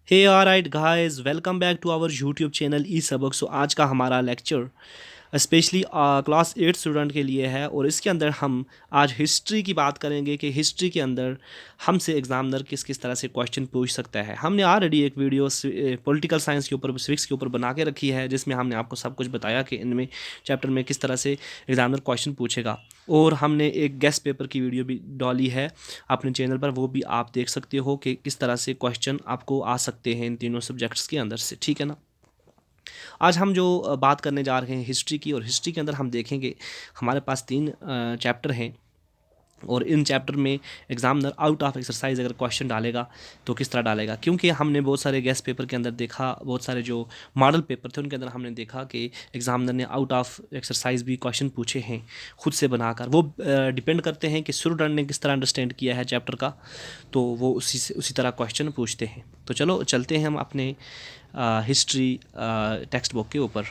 Hey alright guys, welcome back to our YouTube channel E Sabak. So आज का हमारा lecture specially class 8 student के लिए है और इसके अंदर हम आज हिस्ट्री की बात करेंगे कि हिस्ट्री के अंदर हमसे एग्जामिनर किस किस तरह से क्वेश्चन पूछ सकता है। हमने ऑलरेडी एक वीडियो पॉलिटिकल साइंस के ऊपर, सिविक्स के ऊपर बना के रखी है, जिसमें हमने आपको सब कुछ बताया कि इनमें चैप्टर में किस तरह से एग्जामिनर क्वेश्चन पूछेगा। और हमने एक गेस्ट पेपर की वीडियो भी डाली है अपने चैनल पर, वो भी आप देख सकते हो कि किस तरह से क्वेश्चन आपको आ सकते हैं इन तीनों सब्जेक्ट्स के अंदर से। ठीक है ना। आज हम जो बात करने जा रहे हैं हिस्ट्री की, और हिस्ट्री के अंदर हम देखेंगे हमारे पास तीन चैप्टर हैं और इन चैप्टर में एग्जामिनर आउट ऑफ एक्सरसाइज अगर क्वेश्चन डालेगा तो किस तरह डालेगा, क्योंकि हमने बहुत सारे गेस्ट पेपर के अंदर देखा, बहुत सारे जो मॉडल पेपर थे उनके अंदर हमने देखा कि एग्जामिनर ने आउट ऑफ एक्सरसाइज भी क्वेश्चन पूछे हैं खुद से बनाकर। वो डिपेंड करते हैं कि स्टूडेंट ने किस तरह अंडरस्टैंड किया है चैप्टर का, तो वो उसी तरह क्वेश्चन पूछते हैं। तो चलो चलते हैं हम अपने हिस्ट्री टेक्स्ट बुक के ऊपर।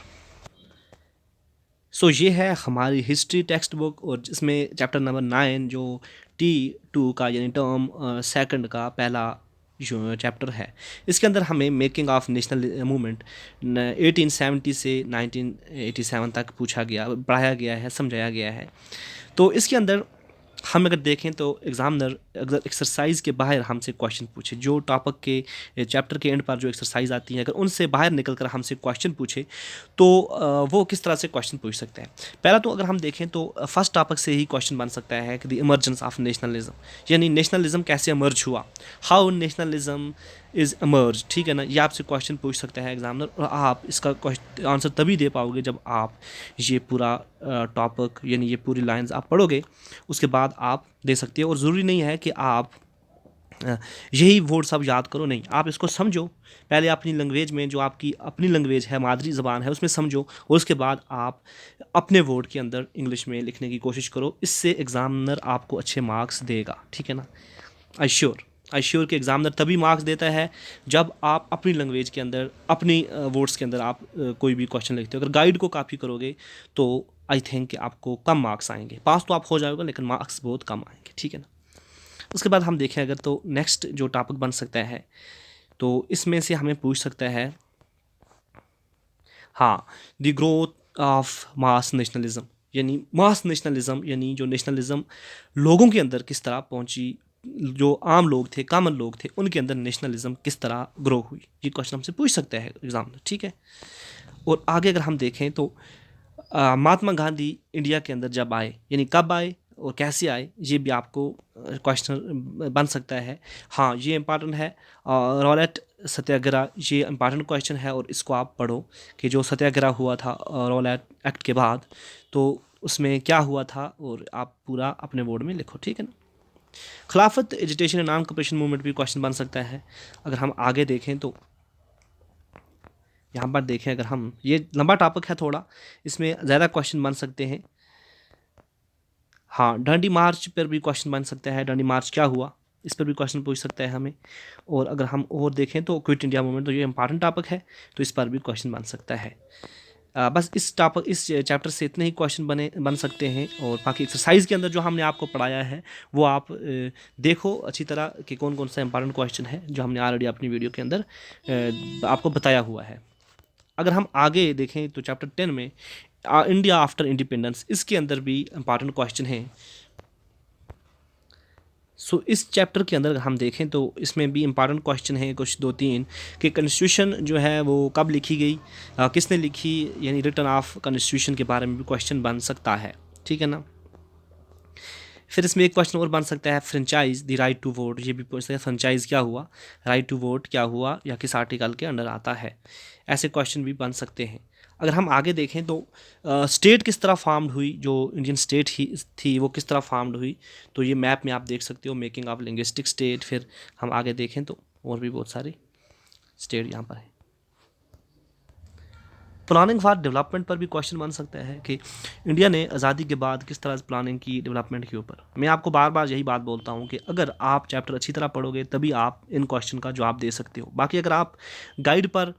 सो ये है हमारी हिस्ट्री टेक्स्ट बुक और इसमें चैप्टर नंबर 9 जो T2 का यानी टर्म सेकंड का पहला जो चैप्टर है, इसके अंदर हमें मेकिंग ऑफ नेशनल मूवमेंट 1870 से 1987 तक पूछा गया, पढ़ाया गया है, समझाया गया है। तो इसके अंदर हम अगर देखें तो एग्जामिनर अगर एक्सरसाइज के बाहर हमसे क्वेश्चन पूछे, जो टॉपिक के चैप्टर के एंड पर जो एक्सरसाइज आती है, अगर उनसे बाहर निकल कर हमसे क्वेश्चन पूछे तो वो किस तरह से क्वेश्चन पूछ सकते हैं। पहला तो अगर हम देखें तो फर्स्ट टॉपिक से ही क्वेश्चन बन सकता है कि द इमर्जेंस ऑफ नेशनलिज्म, यानी नेशनलिज्म कैसे इमर्ज हुआ, हाउ नेशनलिज्म इज़ इमर्ज। ठीक है ना, ये आपसे क्वेश्चन पूछ सकता है एग्जामिनर, और आप इसका आंसर तभी दे पाओगे जब आप ये पूरा टॉपिक यानी ये पूरी लाइंस आप पढ़ोगे, उसके बाद आप दे सकते हो। और ज़रूरी नहीं है कि आप यही वर्ड सब याद करो, नहीं, आप इसको समझो पहले अपनी लैंग्वेज में, जो आपकी अपनी लैंग्वेज है, मादरी ज़बान है, उसमें समझो, और उसके बाद आप अपने वर्ड के अंदर इंग्लिश में लिखने की कोशिश करो। इससे एग्ज़ामिनर आपको अच्छे मार्क्स देगा। ठीक है ना। आई श्योर कि एग्ज़ामिनर तभी मार्क्स देता है जब आप अपनी लैंग्वेज के अंदर, अपनी वर्ड्स के अंदर आप कोई भी क्वेश्चन लिखते हो। अगर गाइड को कॉपी करोगे तो आई थिंक कि आपको कम मार्क्स आएंगे, पास तो आप हो जाओगे लेकिन मार्क्स बहुत कम आएंगे। ठीक है ना। उसके बाद हम देखें अगर, तो नेक्स्ट जो टॉपिक बन सकता है तो इसमें से हमें पूछ सकता है, हाँ, the growth of mass nationalism, यानी मास नेशनलिज्म यानी जो नेशनलिज्म लोगों के अंदर किस तरह पहुंची, जो आम लोग थे, कॉमन लोग थे, उनके अंदर नेशनलिज्म किस तरह ग्रो हुई। ये क्वेश्चन हमसे पूछ सकता है एग्जाम में। ठीक है। और आगे अगर हम देखें तो महात्मा गांधी इंडिया के अंदर जब आए, यानी कब आए और कैसे आए, ये भी आपको क्वेश्चन बन सकता है। हाँ, ये इम्पॉर्टेंट है। रॉलेट सत्याग्रह, ये इम्पॉर्टेंट क्वेश्चन है और इसको आप पढ़ो कि जो सत्याग्रह हुआ था रॉलेट एक्ट के बाद, तो उसमें क्या हुआ था, और आप पूरा अपने बोर्ड में लिखो। ठीक है ना। खिलाफत agitation and non cooperation movement भी क्वेश्चन बन सकता है। अगर हम आगे देखें तो यहाँ पर देखें, अगर हम, ये लंबा टॉपिक है थोड़ा, इसमें ज़्यादा क्वेश्चन बन सकते हैं। हाँ, डांडी मार्च पर भी क्वेश्चन बन सकता है, डांडी मार्च क्या हुआ, इस पर भी क्वेश्चन पूछ सकता है हमें। और अगर हम और देखें तो क्विट इंडिया मूवमेंट, तो ये इंपॉर्टेंट टॉपिक है, तो इस पर भी क्वेश्चन बन सकता है। बस इस चैप्टर से इतने ही क्वेश्चन बन सकते हैं, और बाकी एक्सरसाइज के अंदर जो हमने आपको पढ़ाया है वो आप देखो अच्छी तरह कि कौन कौन सा इंपॉर्टेंट क्वेश्चन है, जो हमने ऑलरेडी अपनी वीडियो के अंदर आपको बताया हुआ है। अगर हम आगे देखें तो चैप्टर 10 में इंडिया आफ्टर इंडिपेंडेंस, इसके अंदर भी इंपॉर्टेंट क्वेश्चन हैं। सो इस चैप्टर के अंदर हम देखें तो इसमें भी इंपॉर्टेंट क्वेश्चन हैं कुछ दो तीन, कि कॉन्स्टिट्यूशन जो है वो कब लिखी गई, किसने लिखी, यानी रिटर्न ऑफ कॉन्स्टिट्यूशन के बारे में भी क्वेश्चन बन सकता है। ठीक है ना। फिर इसमें एक क्वेश्चन और बन सकता है, franchise the right to vote, ये भी पूछ सकते हैं फ्रेंचाइज क्या हुआ, राइट टू वोट क्या हुआ, या किस आर्टिकल के अंडर आता है। ऐसे क्वेश्चन भी बन सकते हैं। अगर हम आगे देखें तो स्टेट किस तरह फार्म्ड हुई, जो इंडियन स्टेट ही थी वो किस तरह फार्म्ड हुई, तो ये मैप में आप देख सकते हो, मेकिंग ऑफ लिंग्विस्टिक स्टेट। फिर हम आगे देखें तो और भी बहुत सारी स्टेट यहाँ पर है। प्लानिंग फॉर डेवलपमेंट पर भी क्वेश्चन बन सकता है कि इंडिया ने आज़ादी के बाद किस तरह से प्लानिंग की डेवलपमेंट के ऊपर। मैं आपको बार बार यही बात बोलता हूँ कि अगर आप चैप्टर अच्छी तरह पढ़ोगे तभी आप इन क्वेश्चन का जवाब दे सकते हो। बाकी अगर आप गाइड पर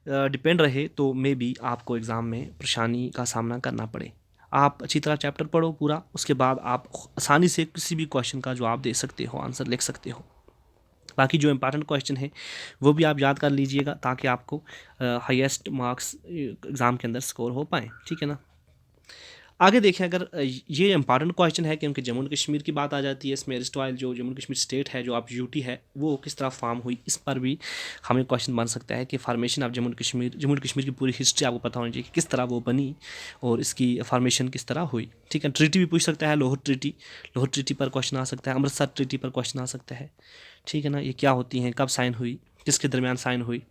डिपेंड रहे तो मे बी आपको एग्ज़ाम में परेशानी का सामना करना पड़े। आप अच्छी तरह चैप्टर पढ़ो पूरा, उसके बाद आप आसानी से किसी भी क्वेश्चन का जवाब दे सकते हो, आंसर लिख सकते हो। बाकी जो इंपॉर्टेंट क्वेश्चन है वो भी आप याद कर लीजिएगा ताकि आपको हाईएस्ट मार्क्स एग्ज़ाम के अंदर स्कोर हो पाएँ, ठीक है ना। आगे देखें अगर ये इंपॉर्टेंट क्वेश्चन है क्योंकि जम्मू एंड कश्मीर की बात आ जाती है इसमें, एरस्टाइल जो जम्मू एंड कश्मीर स्टेट है, जो आप यूटी है, वो किस तरह फॉर्म हुई, इस पर भी हमें क्वेश्चन बन सकता है कि formation of Jammu and Kashmir की पूरी हिस्ट्री आपको पता होनी चाहिए कि किस तरह वो बनी और इसकी फार्मेशन किस तरह हुई, ठीक है। ट्रीटी भी पूछ सकता है, लाहौर ट्रीटी पर क्वेश्चन आ सकता है, अमृतसर ट्रीटी पर क्वेश्चन आ सकता है, ठीक है ना। ये क्या होती हैं, कब साइन हुई, किसके दरमियान साइन हुई।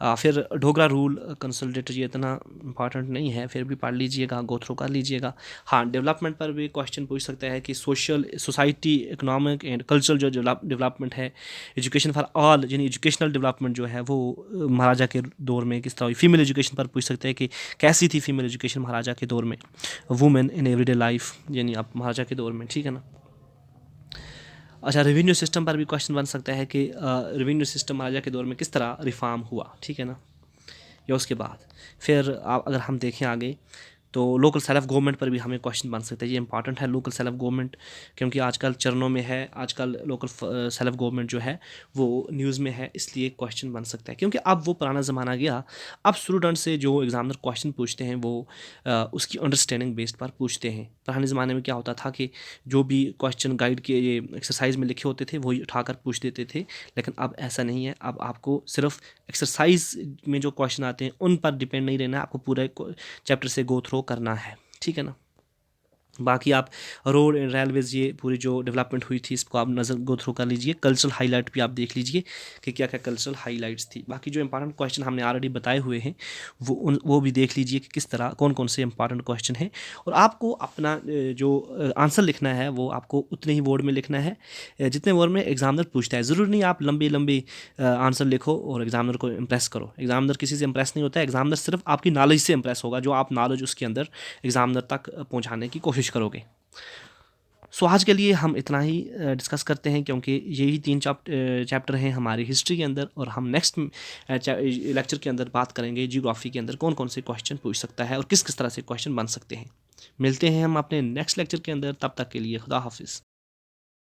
फिर डोगरा रूल कंसोलिडेटेड, ये इतना इंपॉर्टेंट नहीं है, फिर भी पढ़ लीजिएगा, गो थ्रू कर लीजिएगा। हाँ, डेवलपमेंट पर भी क्वेश्चन पूछ सकता है कि सोसाइटी, इकोनॉमिक एंड कल्चरल जो डेवलपमेंट है, एजुकेशन फॉर ऑल यानी एजुकेशनल डेवलपमेंट जो है वो महाराजा के दौर में किस तरह हुई। फीमेल एजुकेशन पर पूछ सकते हैं कि कैसी थी फीमेल एजुकेशन महाराजा के दौर में, वुमेन इन एवरीडे लाइफ यानी आप महाराजा के दौर में, ठीक है ना। अच्छा, रेवेन्यू सिस्टम पर भी क्वेश्चन बन सकता है कि रेवेन्यू सिस्टम महाराजा के दौर में किस तरह रिफॉर्म हुआ, ठीक है ना, या उसके बाद। फिर अगर हम देखें आगे तो लोकल सेल्फ गवर्नमेंट पर भी हमें क्वेश्चन बन सकते हैं। ये इंपॉर्टेंट है लोकल सेल्फ गवर्नमेंट, क्योंकि आजकल चरणों में है, आजकल लोकल सेल्फ गवर्नमेंट जो है वो न्यूज़ में है, इसलिए क्वेश्चन बन सकता है। क्योंकि अब वो पुराना ज़माना गया, अब स्टूडेंट से जो एग्जामिनर क्वेश्चन पूछते हैं वो उसकी अंडरस्टैंडिंग बेस्ड पर पूछते हैं। पुराने ज़माने में क्या होता था कि जो भी क्वेश्चन गाइड के ये एक्सरसाइज में लिखे होते थे वही उठाकर पूछ देते थे, लेकिन अब ऐसा नहीं है। अब आपको सिर्फ एक्सरसाइज में जो क्वेश्चन आते हैं उन पर डिपेंड नहीं रहना, आपको पूरे चैप्टर से गो थ्रू करना है, ठीक है ना। बाकी आप रोड एंड रेलवेज़, ये पूरी जो डेवलपमेंट हुई थी इसको आप नज़र गो थ्रू कर लीजिए। कल्चरल हाईलाइट भी आप देख लीजिए कि क्या क्या कल्चरल हाईलाइट्स थी। बाकी जो इंपॉर्टेंट क्वेश्चन हमने ऑलरेडी बताए हुए हैं वो भी देख लीजिए कि किस तरह कौन कौन से इंपॉर्टेंट क्वेश्चन हैं, और आपको अपना जो आंसर लिखना है वो आपको उतने ही वर्ड में लिखना है जितने वर्ड में एग्जामिनर पूछता है। ज़रूरी नहीं आप लंबे लंबे आंसर लिखो और एग्जामिनर को इम्प्रेस करो। एग्जामिनर किसी से इम्प्रेस नहीं होता है, एग्जामिनर सिर्फ आपकी नॉलेज से इम्प्रेस होगा, जो आप नॉलेज उसके अंदर एग्जामिनर तक पहुँचाने की कोशिश करोगे। सो आज के लिए हम इतना ही डिस्कस करते हैं, क्योंकि यही 3 चैप्टर हैं हमारी हिस्ट्री के अंदर, और हम नेक्स्ट लेक्चर के अंदर बात करेंगे जियोग्राफी के अंदर कौन कौन से क्वेश्चन पूछ सकता है और किस किस तरह से क्वेश्चन बन सकते हैं। मिलते हैं हम अपने नेक्स्ट लेक्चर के अंदर, तब तक के लिए खुदा हाफिज़।